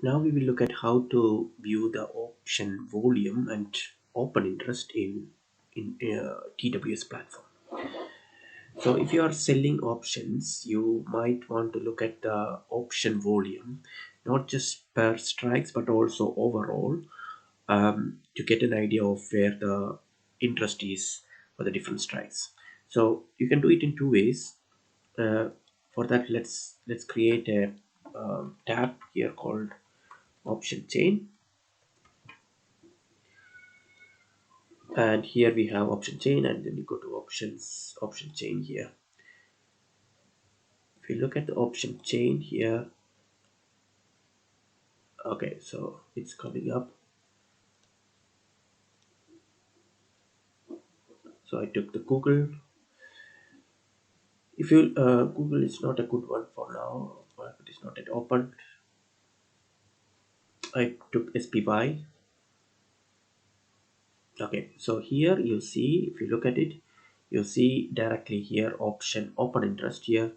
Now we will look at how to view the option volume and open interest in TWS platform. So if you are selling options, you might want to look at the option volume, not just per strikes but also overall, to get an idea of where the interest is for the different strikes. So you can do it in two ways. Uh, for that, let's create a tab here called option chain, and here we have option chain, and then you go to option chain here. If you look at the option chain here, okay, so it's coming up. So I took the Google. If you Google is not a good one for now, but it is not yet open. I took SPY. Okay, so here you see, if you look at it, you see directly here option open interest here,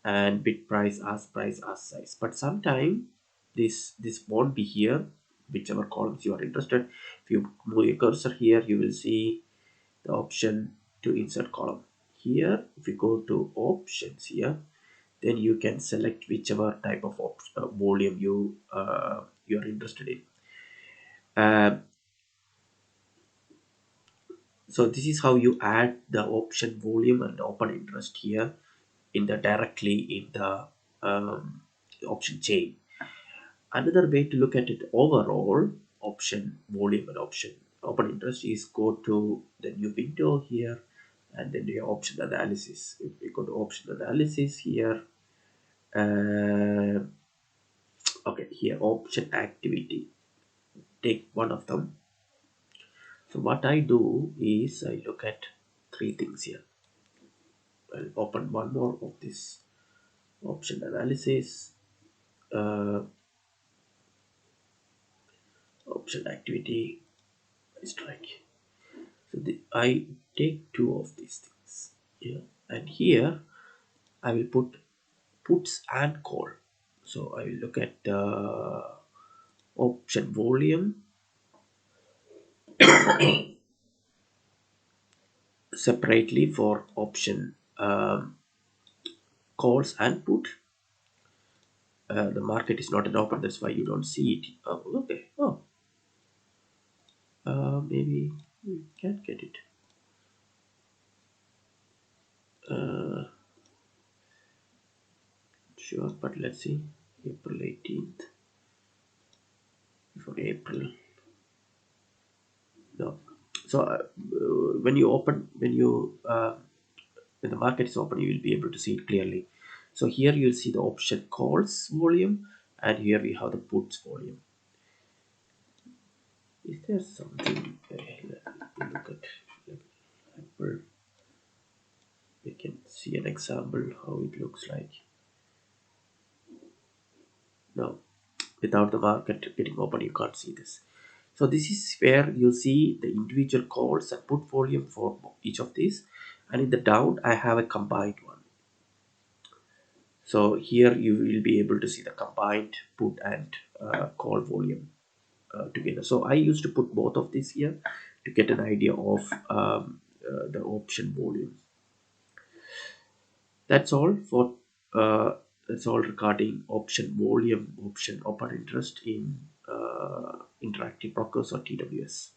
and bid price, ask price, ask size. But sometime this won't be here, whichever columns you are interested. If you move your cursor here, you will see the option to insert column. Here if you go to options here, then you can select whichever type of volume you are interested in. uh, so this is how you add the option volume and open interest here in the directly in the option chain. Another way to look at it overall, option volume and option open interest, is go to the new window here, and then the option analysis. If we go to option analysis here, uh, okay, here option activity, take one of them. So what I do is I look at three things here. I'll open one more of this option analysis, uh, option activity, strike. So I take two of these things here, and here I will put puts and call. So I will look at the option volume separately for option calls and put. The market is not an open, that's why you don't see it. Oh, okay. Oh, maybe we can get it. Uh, sure, but let's see. April 18th. For April. No. So when the market is open, you will be able to see it clearly. So here you'll see the option calls volume, and here we have the puts volume. Is there something? Let me look at April. We can see an example how it looks like. No, without the market getting open, you can't see this. So this is where you see the individual calls and put volume for each of these, and in the down I have a combined one. So here you will be able to see the combined put and call volume together. So I used to put both of these here to get an idea of the option volume. That's all for that's all regarding option volume, option open interest in Interactive Brokers or TWS.